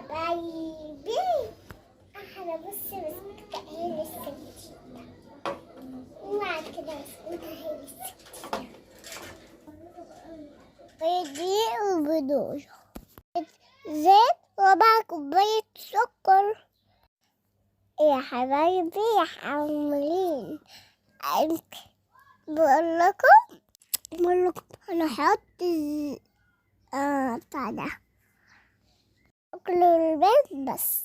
حبايبي احنا بصي بسكوتة هي لسه جديدة وبعد كده بسكوتة هي لسه جديدة دقيق وبيض زيت وربع كوباية سكر يا حبايبي يا حمولين. بقول لكم هنحط بتاع ده كل البيت بس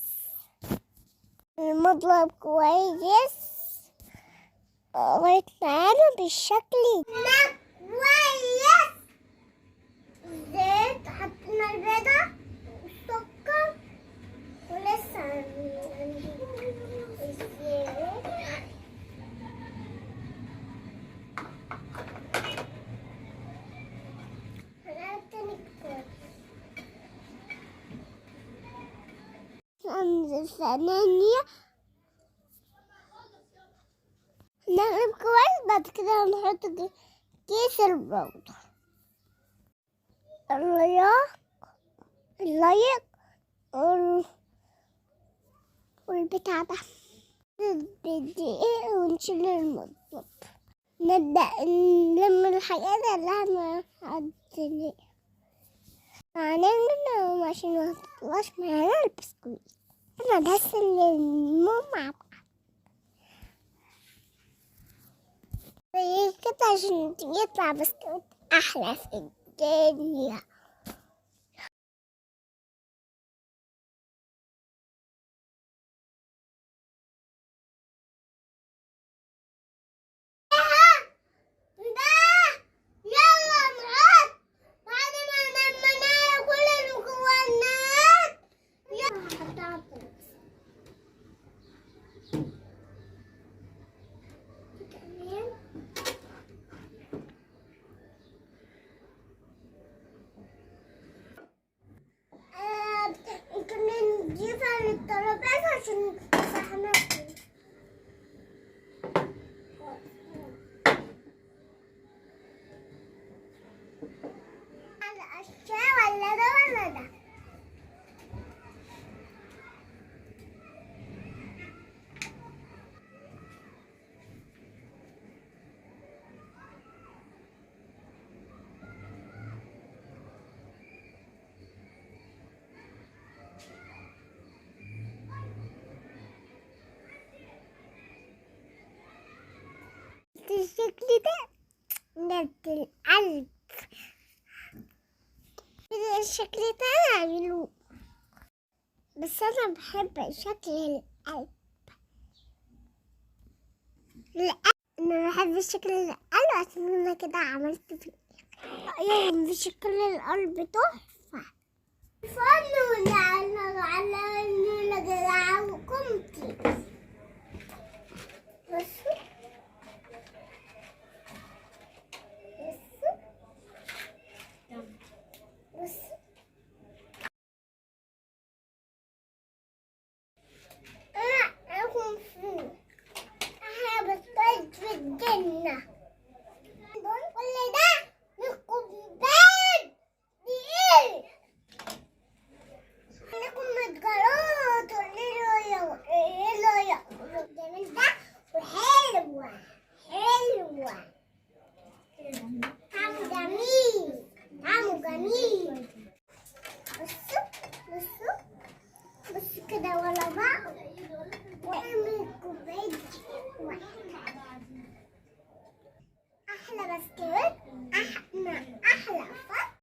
المضرب كويس لغاية معانا بالشكل ده كويس. زيت حطينا البيضة والسكر ولسه عندي الزيت عند الثمانية نقلب كويس. بعد كده هنحط كيس البودر اللايق والبتاع ده بالدقيق ونشيل المضرب. نبدأ نلم الحاجات اللي احنا حاطينها هنعمل عشان ما تطلعش معانا البسكويت. انا بس نلمهم مع بعض كده عشان يطلع بسكوت احلى في الدنيا. كنا نجيبها للترابيزة عشان نفتحنا على الأشياء ولا ده ولا ده. الشكل ده نبت القلب الشكل ده نعمله بس أنا بحب شكل القلب. أنا بحب شكل القلب عشان أنا كده عملت في رأيهم في شكل القلب تحفة.